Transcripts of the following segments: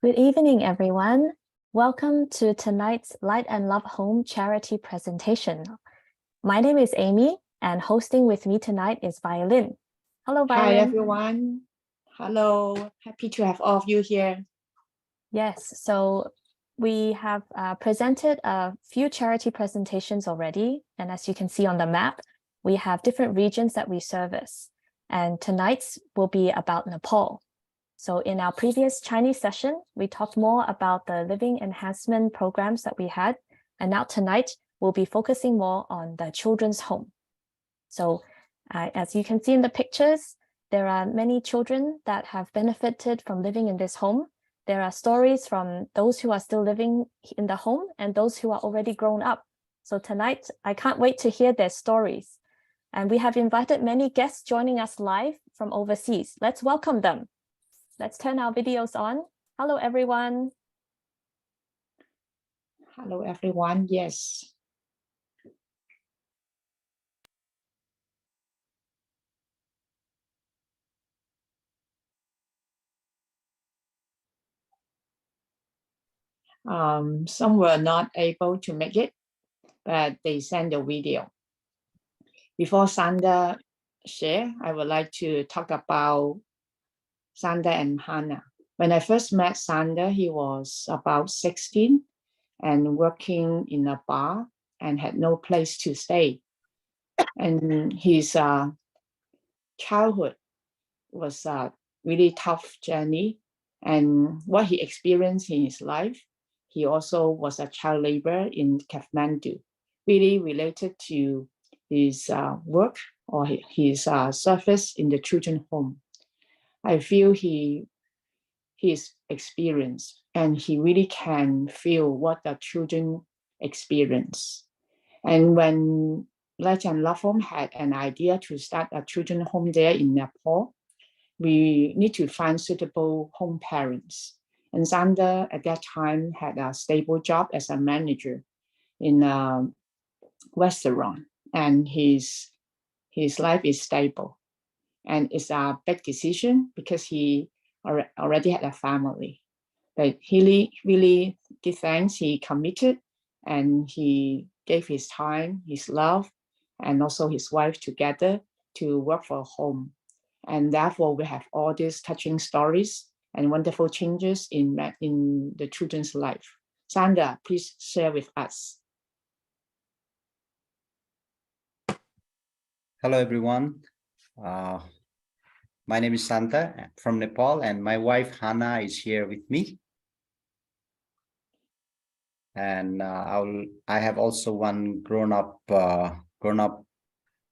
Good evening, everyone. Welcome to tonight's Light and Love Home charity presentation. My name is Amy, and hosting with me tonight is Violin. Hello, Violin. Hi, everyone. Hello. Happy to have all of you here. Yes, so we have presented a few charity presentations already. And as you can see on the map, we have different regions that we service. And tonight's will be about Nepal. So in our previous Chinese session, we talked more about the living enhancement programs that we had. And now tonight, we'll be focusing more on the children's home. So as you can see in the pictures, there are many children that have benefited from living in this home. There are stories from those who are still living in the home and those who are already grown up. So tonight, I can't wait to hear their stories. And we have invited many guests joining us live from overseas. Let's welcome them. Let's turn our videos on. Hello, everyone. Hello, everyone. Yes. Some were not able to make it, but they sent the video. Before Sandra share, I would like to talk about Sandra and Hannah. When I first met Sandra, he was about 16 and working in a bar and had no place to stay. And his childhood was a really tough journey. And what he experienced in his life, he also was a child laborer in Kathmandu, really related to his work or his service in the children's home. I feel his experience and he really can feel what the children experience. And when Light and Love Home had an idea to start a children's home there in Nepal, we need to find suitable home parents. And Sander at that time had a stable job as a manager in a restaurant, and his life is stable. And it's a big decision because he already had a family. But he really give thanks. He committed and he gave his time, his love, and also his wife together to work for a home. And therefore, we have all these touching stories and wonderful changes in the children's life. Sandra, please share with us. Hello, everyone. My name is Santa from Nepal, and my wife Hannah is here with me. And I have also one grown-up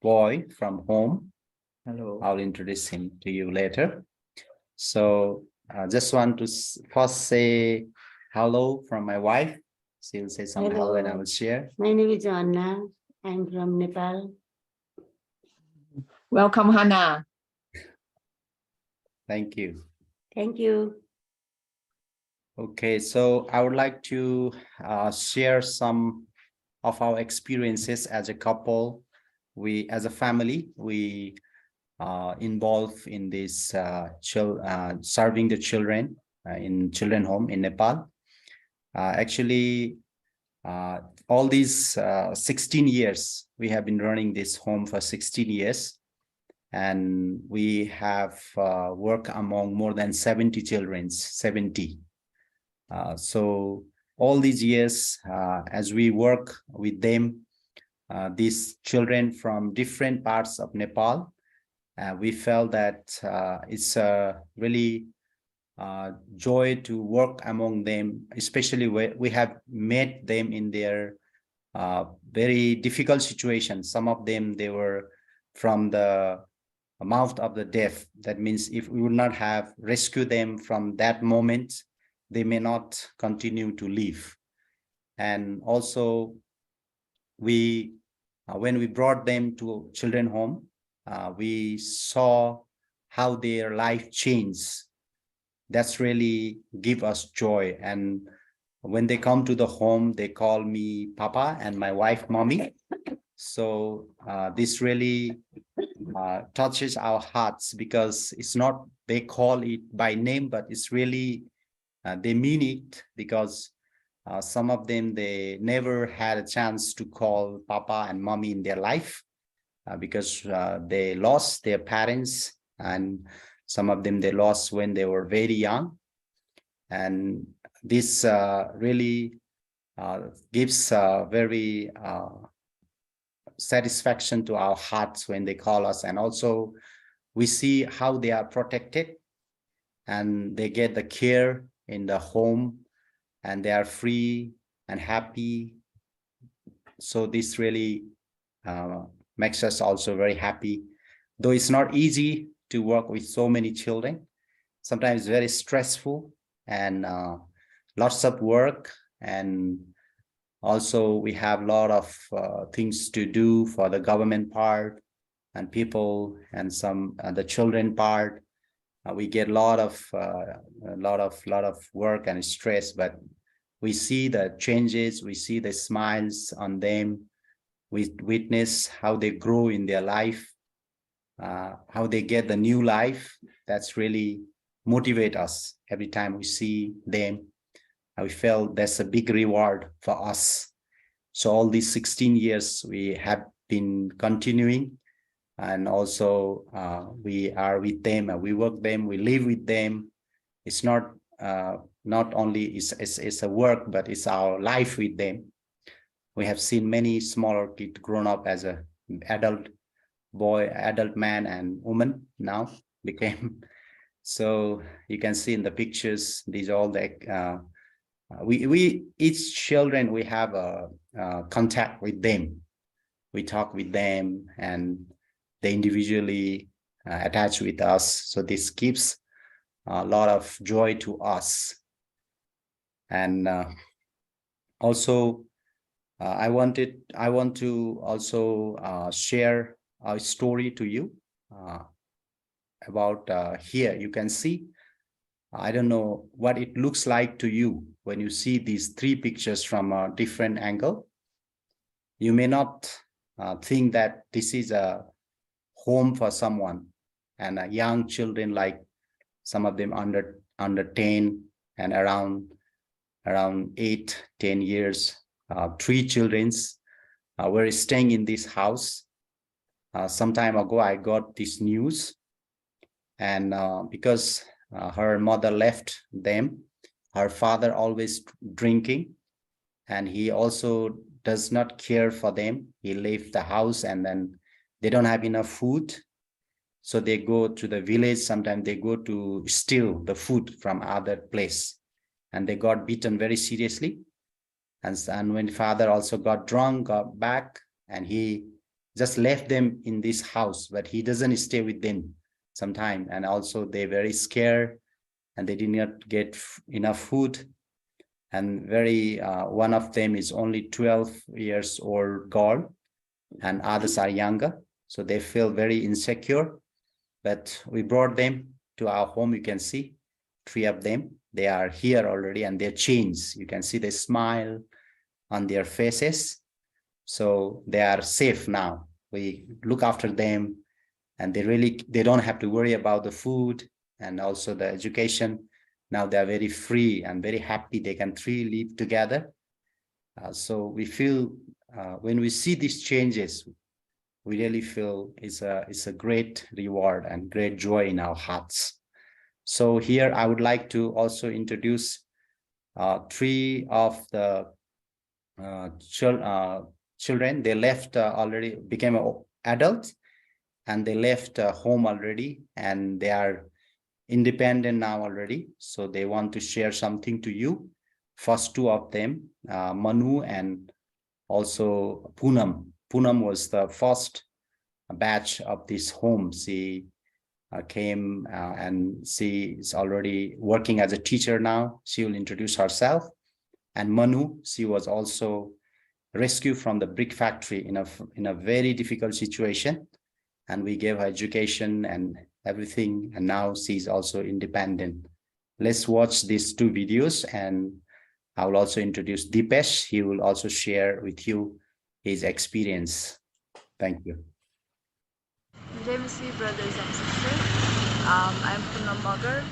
boy from home. Hello. I'll introduce him to you later. So I just want to first say hello from my wife. She'll say some hello and I will share. My name is Anna. I'm from Nepal. Welcome, Hannah. Thank you. Thank you. Okay, so I would like to share some of our experiences as a couple. As a family, we involved in this serving the children in children home in Nepal. Actually, all these 16 years, we have been running this home for 16 years. And we have worked among more than 70 children, 70. So all these years, as we work with them, these children from different parts of Nepal, we felt that it's a really joy to work among them, especially where we have met them in their very difficult situations. Some of them, they were from the mouth of the death. That means if we would not have rescued them from that moment, they may not continue to live. And also, when we brought them to children home, we saw how their life changed. That's really give us joy. And when they come to the home, they call me Papa and my wife Mommy. So this really touches our hearts because it's not they call it by name, but it's really they mean it, because some of them, they never had a chance to call papa and mommy in their life, because they lost their parents, and some of them they lost when they were very young. And this really gives very satisfaction to our hearts when they call us. And also we see how they are protected and they get the care in the home, and they are free and happy. So this really makes us also very happy, though it's not easy to work with so many children. Sometimes very stressful, and lots of work, and also we have a lot of things to do for the government part and people, and some the children part. We get a lot of work and stress, but we see the changes, we see the smiles on them, we witness how they grow in their life, how they get the new life. That's really motivate us every time we see them. We felt that's a big reward for us. So all these 16 years we have been continuing, and also we are with them, and we work them, we live with them. It's not only it's a work, but it's our life with them. We have seen many smaller kids grown up as a adult boy, adult man and woman now became. So you can see in the pictures, these all the we each children, we have a contact with them. We talk with them, and they individually attach with us. So this gives a lot of joy to us. And also I want to also share a story to you about here. You can see, I don't know what it looks like to you when you see these three pictures from a different angle. You may not think that this is a home for someone, and young children, like some of them under 10 and around 8-10 years. 3 childrens were staying in this house. Some time ago I got this news, and because her mother left them, her father always drinking, and he also does not care for them. He left the house, and then they don't have enough food, so they go to the village. Sometimes they go to steal the food from other place, and they got beaten very seriously. And when father also got drunk, got back, and he just left them in this house, but he doesn't stay with them sometime. And also they're very scared, and they did not get enough food. And very one of them is only 12 years old girl, and others are younger, so they feel very insecure. But we brought them to our home. You can see 3 of them, they are here already, and they're changed. You can see the smile on their faces, so they are safe now. We look after them, and they don't have to worry about the food and also the education. Now they are very free and very happy. They can 3 live together. So we feel when we see these changes, we really feel it's a great reward and great joy in our hearts. So here I would like to also introduce 3 of the children. They left already, became adults, and they left home already, and they are independent now already. So they want to share something to you. First 2 of them, Manu and also Poonam. Poonam was the first batch of this home. She came and she is already working as a teacher now. She will introduce herself. And Manu, she was also rescued from the brick factory in a very difficult situation, and we gave her education and everything, and now she's also independent. Let's watch these 2 videos, and I will also introduce Dipesh. He will also share with you his experience. Thank you. JMC brothers and sisters, I'm Poonam Magar.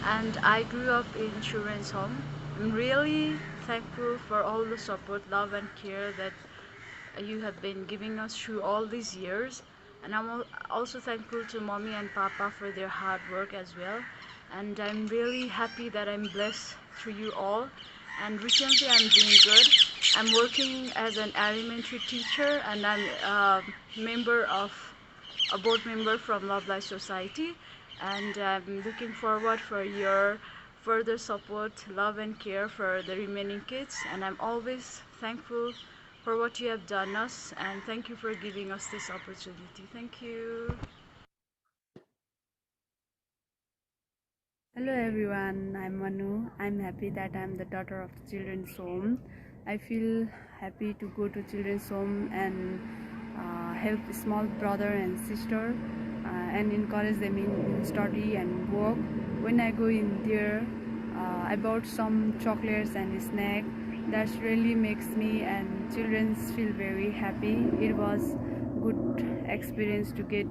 and I grew up in children's home. I'm really thankful for all the support, love, and care that you have been giving us through all these years. And I'm also thankful to mommy and papa for their hard work as well. And I'm really happy that I'm blessed through you all. And recently I'm doing good. I'm working as an elementary teacher, and I'm a board member from Love Life Society. And I'm looking forward for your further support, love, and care for the remaining kids. And I'm always thankful for what you have done us, and thank you for giving us this opportunity. Thank you. Hello everyone, I'm Manu. I'm happy that I'm the daughter of the children's home. I feel happy to go to children's home and help small brother and sister and encourage them in study and work. When I go in there, I bought some chocolates and snack. That really makes me and children feel very happy. It was good experience to get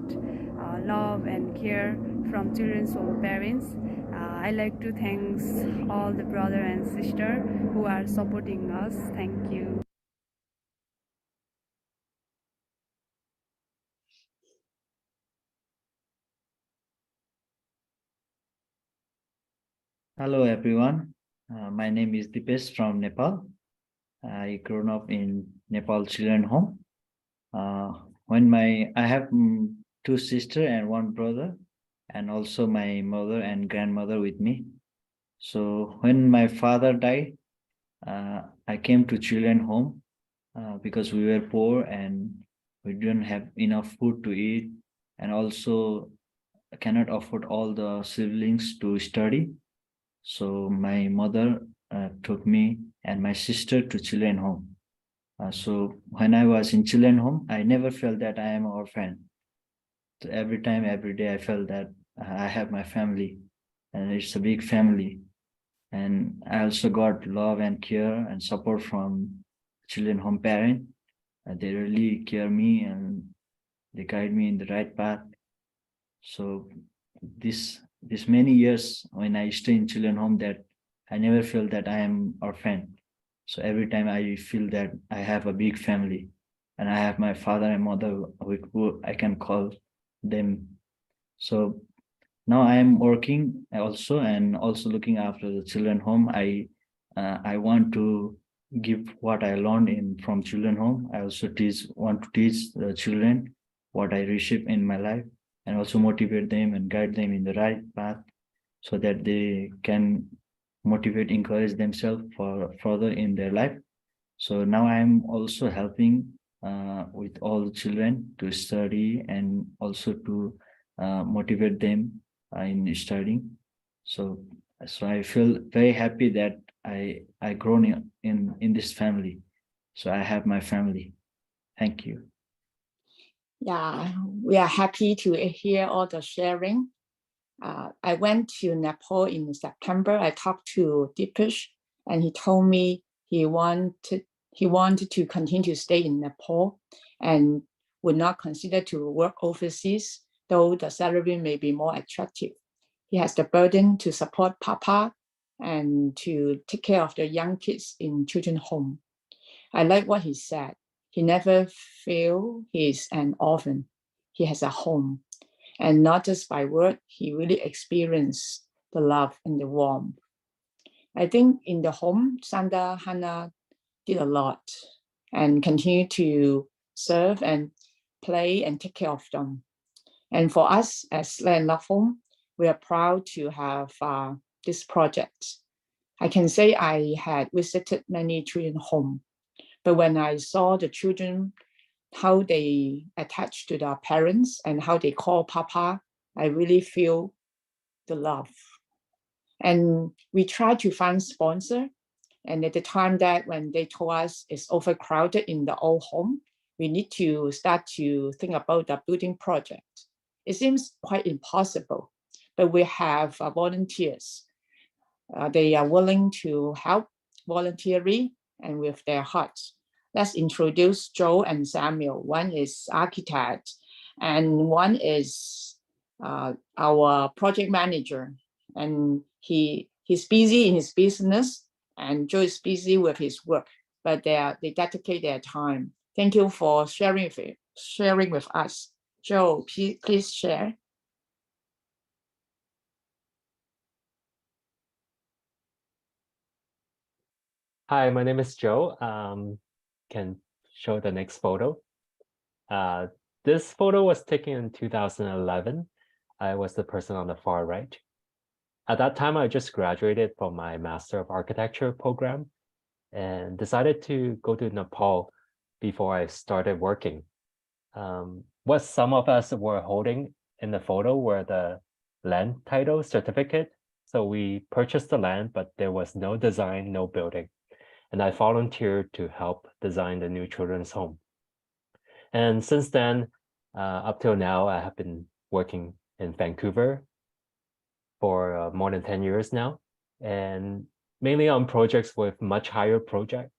love and care from children's home parents. I like to thank all the brother and sister who are supporting us. Thank you. Hello everyone, my name is Dipesh from Nepal. I grown up in Nepal Children Home. I have two sisters and one brother, and also my mother and grandmother with me. So when my father died, I came to Children Home because we were poor and we didn't have enough food to eat, and also cannot afford all the siblings to study. So my mother took me and my sister to Children Home. So when I was in Children Home, I never felt that I am an orphan. So every time, every day, I felt that I have my family, and it's a big family. And I also got love and care and support from Children Home parent. They really care me and they guide me in the right path. So this many years when I stay in Children Home, that I never feel that I am orphan. So every time I feel that I have a big family and I have my father and mother with who I can call them. So now I am working also and also looking after the Children Home. I want to give what I learned from Children Home. I also want to teach the children what I received in my life, and also motivate them and guide them in the right path so that they can motivate, encourage themselves for further in their life. So now I'm also helping with all the children to study and also to motivate them in studying. So I feel very happy that I grown in this family. So I have my family. Thank you. Yeah, we are happy to hear all the sharing. I went to Nepal in September. I talked to Dipesh, and he told me he wanted to continue to stay in Nepal and would not consider to work overseas, though the salary may be more attractive. He has the burden to support Papa and to take care of the young kids in children's home. I like what he said. He never feel he's an orphan. He has a home. And not just by word, he really experienced the love and the warmth. I think in the home, Sandra Hannah did a lot and continue to serve and play and take care of them. And for us as Land Love Home, we are proud to have this project. I can say I had visited many children's homes, but when I saw the children, how they attach to their parents and how they call Papa, I really feel the love. And we try to find sponsor. And at the time that when they told us it's overcrowded in the old home, we need to start to think about the building project. It seems quite impossible, but we have volunteers. They are willing to help voluntarily and with their hearts. Let's introduce Joe and Samuel. One is architect and one is our project manager. and he's busy in his business, and Joe is busy with his work, but they dedicate their time. Thank you for sharing with us. Joe, please share. Hi, my name is Joe. Can show the next photo. This photo was taken in 2011. I was the person on the far right. At that time, I just graduated from my Master of Architecture program and decided to go to Nepal before I started working. What some of us were holding in the photo were the land title certificate. So we purchased the land, but there was no design, no building. And I volunteered to help design the new children's home. And since then, up till now, I have been working in Vancouver for more than 10 years now, and mainly on projects with much higher budget.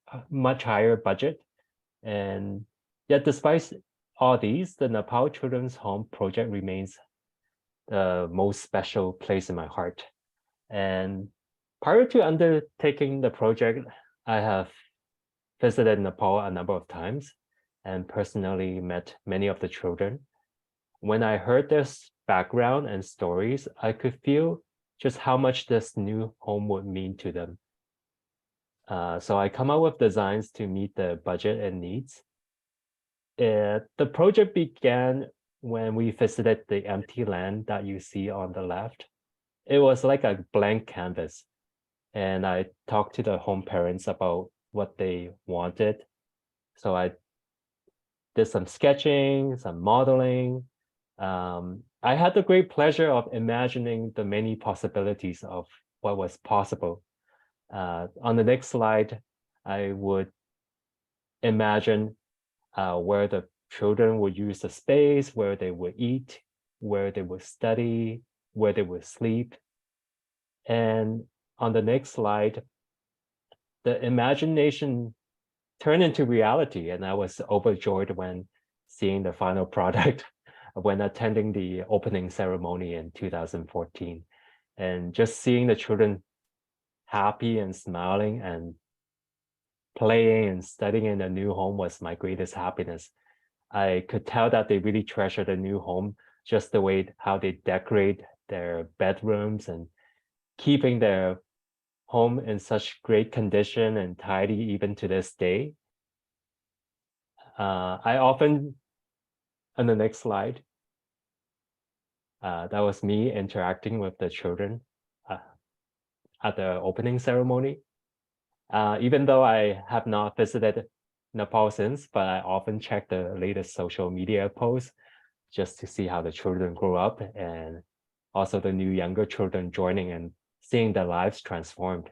And yet, despite all these, the Nepal Children's Home project remains the most special place in my heart. And prior to undertaking the project, I have visited Nepal a number of times and personally met many of the children. When I heard their background and stories, I could feel just how much this new home would mean to them. So I come up with designs to meet the budget and needs. The project began when we visited the empty land that you see on the left. It was like a blank canvas. And I talked to the home parents about what they wanted. So I did some sketching, some modeling. I had the great pleasure of imagining the many possibilities of what was possible. On the next slide, I would imagine where the children would use the space, where they would eat, where they would study, where they would sleep. And on the next slide, the imagination turned into reality, and I was overjoyed when seeing the final product when attending the opening ceremony in 2014. And just seeing the children happy and smiling and playing and studying in a new home was my greatest happiness. I could tell that they really treasure the new home, just the way how they decorate their bedrooms and keeping their home in such great condition and tidy even to this day. I often, on the next slide, that was me interacting with the children at the opening ceremony. Even though I have not visited Nepal since, but I often check the latest social media posts just to see how the children grow up, and also the new younger children joining and seeing their lives transformed.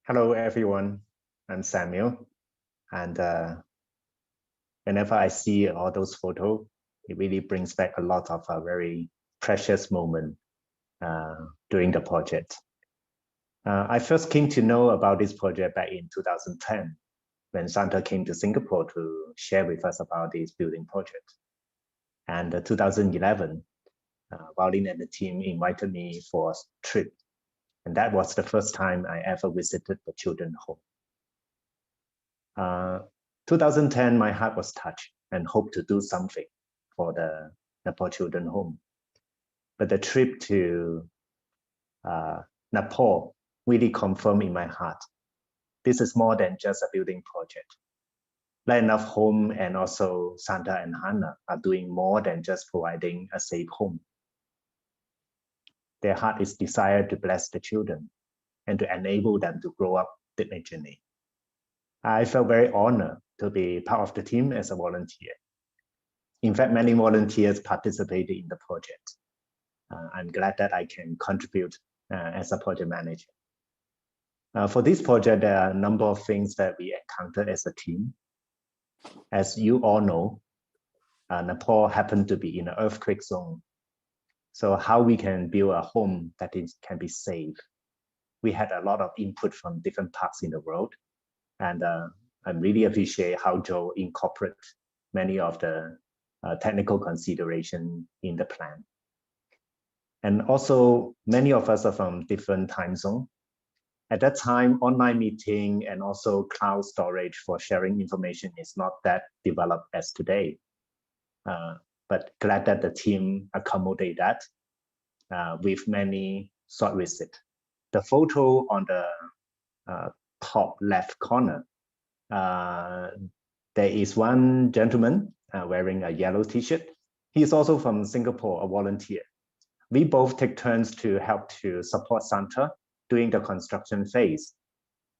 Hello, everyone. I'm Samuel. And whenever I see all those photos, it really brings back a lot of a very precious moment during the project. I first came to know about this project back in 2010, when Santa came to Singapore to share with us about this building project. And 2011, Pauline and the team invited me for a trip. And that was the first time I ever visited the children's home. 2010, my heart was touched and hoped to do something for the Nepal children's home. But the trip to Nepal really confirmed in my heart, this is more than just a building project. Land Enough Home and also Santa and Hannah are doing more than just providing a safe home. Their heart is desired to bless the children and to enable them to grow up diligently. I felt very honored to be part of the team as a volunteer. In fact, many volunteers participated in the project. I'm glad that I can contribute as a project manager. For this project, there are a number of things that we encountered as a team. As you all know, Nepal happened to be in an earthquake zone. So how we can build a home that can be safe. We had a lot of input from different parts in the world. And I really appreciate how Joe incorporate many of the technical consideration in the plan. And also, many of us are from different time zones. At that time, online meeting and also cloud storage for sharing information is not that developed as today. But glad that the team accommodate that with many short visit. The photo on the top left corner, there is one gentleman wearing a yellow t-shirt. He's also from Singapore, a volunteer. We both take turns to help to support Santa during the construction phase.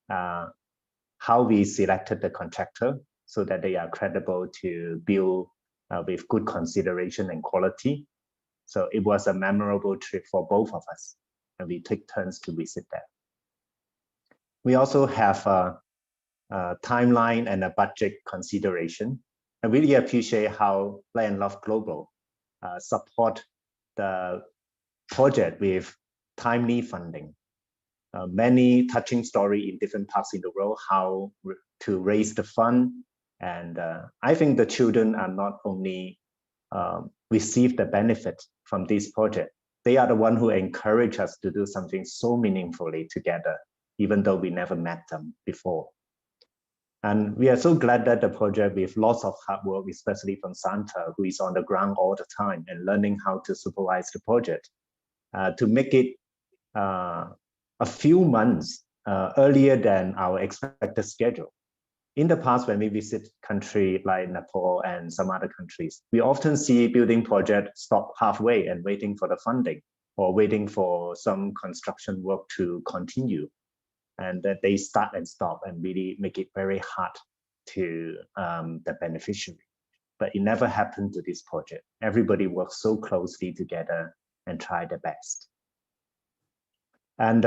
How we selected the contractor so that they are credible to build with good consideration and quality. So it was a memorable trip for both of us, and we take turns to visit that. We also have a timeline and a budget consideration. I really appreciate how Light and Love Global support the project with timely funding. Many touching story in different parts in the world, how to raise the fund. And I think the children are not only receive the benefit from this project, they are the one who encourage us to do something so meaningfully together, even though we never met them before. And we are so glad that the project, with lots of hard work, especially from Santa, who is on the ground all the time and learning how to supervise the project, to make it a few months earlier than our expected schedule. In the past, when we visit countries like Nepal and some other countries, we often see building projects stop halfway and waiting for the funding or waiting for some construction work to continue. And that they start and stop and really make it very hard to the beneficiary. But it never happened to this project. Everybody works so closely together and try their best. And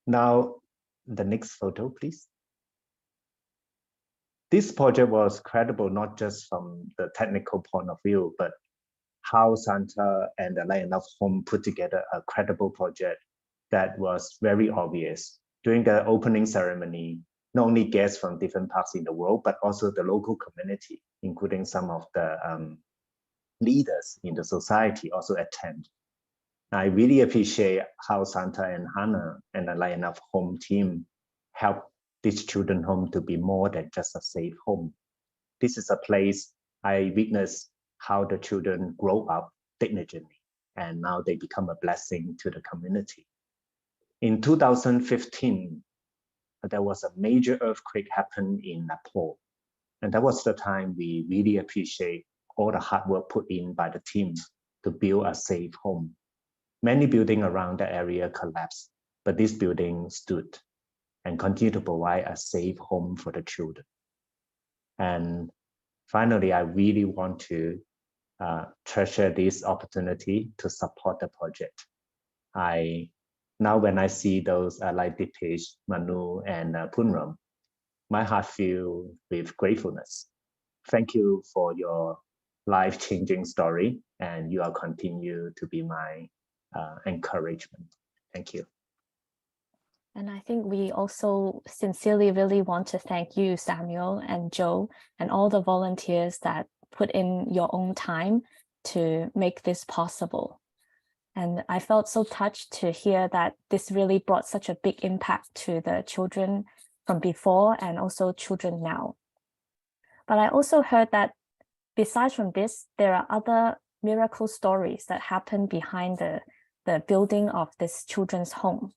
now the next photo, please. This project was credible, not just from the technical point of view, but how Santa and the Light and Love Home put together a credible project that was very obvious. During the opening ceremony, not only guests from different parts in the world, but also the local community, including some of the leaders in the society also attend. I really appreciate how Santa and Hannah and the Light and Love Home team help this children's home to be more than just a safe home. This is a place I witnessed how the children grow up diligently, and now they become a blessing to the community. In 2015, there was a major earthquake happened in Nepal. And that was the time we really appreciate all the hard work put in by the team to build a safe home. Many buildings around the area collapsed, but this building stood and continued to provide a safe home for the children. And finally, I really want to treasure this opportunity to support the project. Now when I see those like Dipesh, Manu, and Punram, my heart fills with gratefulness. Thank you for your life-changing story, and you are continue to be my encouragement. Thank you. And I think we also sincerely really want to thank you, Samuel and Joe, and all the volunteers that put in your own time to make this possible. And I felt so touched to hear that this really brought such a big impact to the children from before and also children now. But I also heard that besides from this, there are other miracle stories that happen behind the building of this children's home.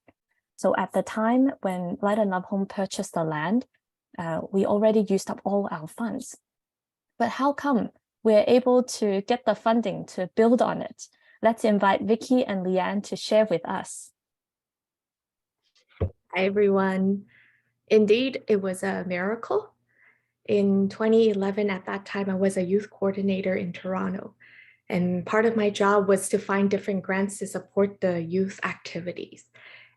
So at the time when Light and Love Home purchased the land, we already used up all our funds. But how come we're able to get the funding to build on it? Let's invite Vicky and Leanne to share with us. Hi, everyone. Indeed, it was a miracle. In 2011, at that time, I was a youth coordinator in Toronto. And part of my job was to find different grants to support the youth activities.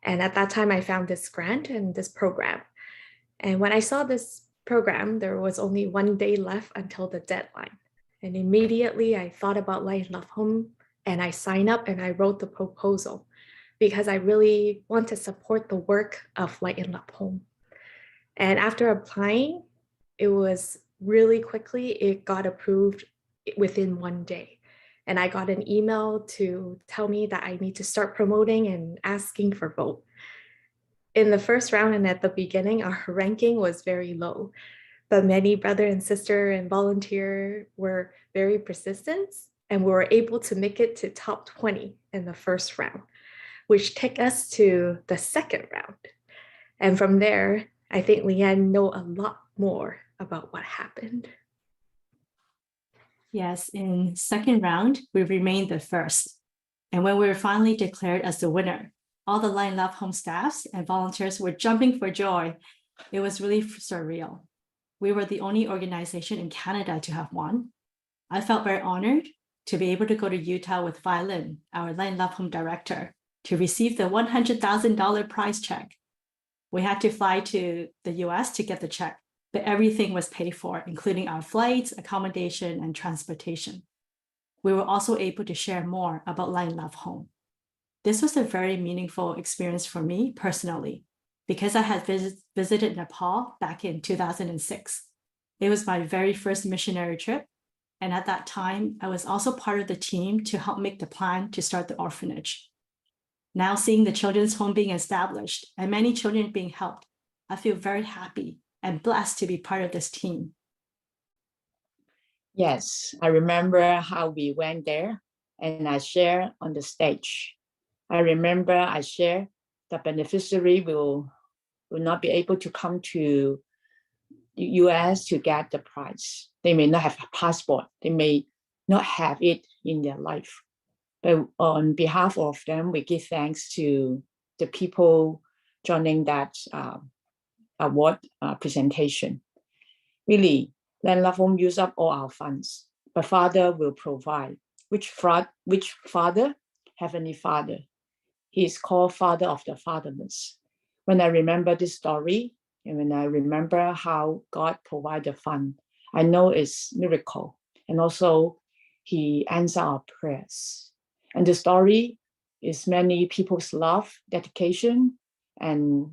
And at that time, I found this grant and this program. And when I saw this program, there was only 1 day left until the deadline. And immediately I thought about Light and Love Home, and I signed up and I wrote the proposal because I really want to support the work of Light and Love Home. And after applying, it was really quickly, it got approved within one day. And I got an email to tell me that I need to start promoting and asking for vote. In the first round and at the beginning, our ranking was very low, but many brother and sister and volunteer were very persistent, and we were able to make it to top 20 in the first round, which took us to the second round. And from there, I think Leanne know a lot more about what happened. Yes, in second round, we remained the first. And when we were finally declared as the winner, all the Lion Love Home staffs and volunteers were jumping for joy. It was really surreal. We were the only organization in Canada to have won. I felt very honored to be able to go to Utah with Violin, our Lion Love Home director, to receive the $100,000 prize check. We had to fly to the US to get the check, but everything was paid for, including our flights, accommodation, and transportation. We were also able to share more about Lion Love Home. This was a very meaningful experience for me personally, because I had visited Nepal back in 2006. It was my very first missionary trip. And at that time, I was also part of the team to help make the plan to start the orphanage. Now seeing the children's home being established and many children being helped, I feel very happy and blessed to be part of this team. Yes, I remember how we went there and I shared on the stage. I remember I shared the beneficiary will not be able to come to the US to get the prize. They may not have a passport. They may not have it in their life. But on behalf of them, we give thanks to the people joining that award presentation. Really, Lion Love Home use up all our funds, but Father will provide. Which Father? Heavenly Father. He is called Father of the fatherless. When I remember this story, and when I remember how God provided fund, I know it's miracle. And also, He answers our prayers. And the story is many people's love, dedication, and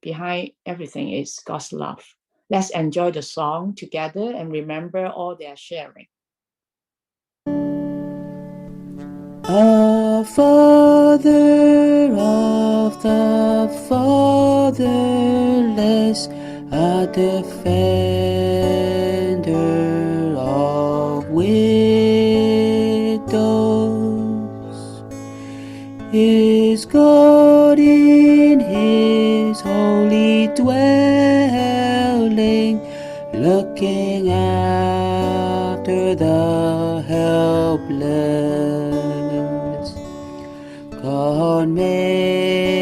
behind everything is God's love. Let's enjoy the song together and remember all they are sharing. Our Father of the fatherless, a defender of widows, is God in His holy dwelling, looking after the helpless. God makes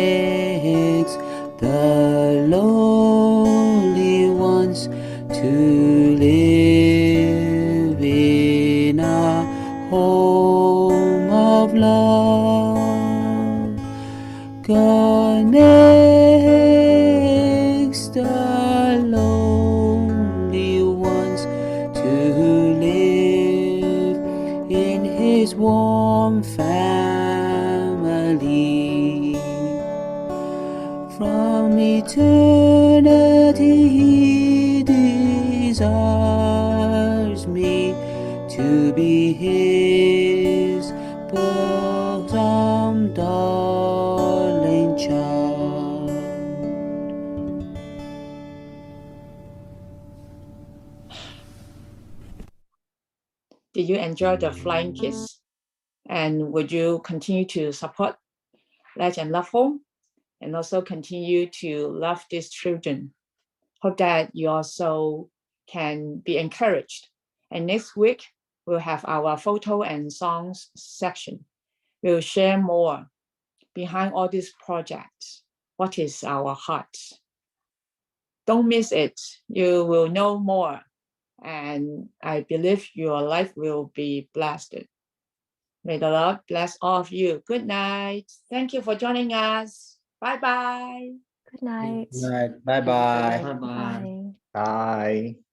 the lonely ones to live in a home of love. God makes the lonely ones to live in His warm family. From eternity He desires me to be His bosom darling child. Did you enjoy the flying kiss? And would you continue to support Lion Love Home and also continue to love these children? Hope that you also can be encouraged. And next week, we'll have our photo and songs section. We'll share more behind all these projects. What is our heart? Don't miss it. You will know more. And I believe your life will be blessed. May the Lord bless all of you. Good night. Thank you for joining us. Bye-bye. Good night. Right. Bye-bye. Bye-bye. Bye. Bye.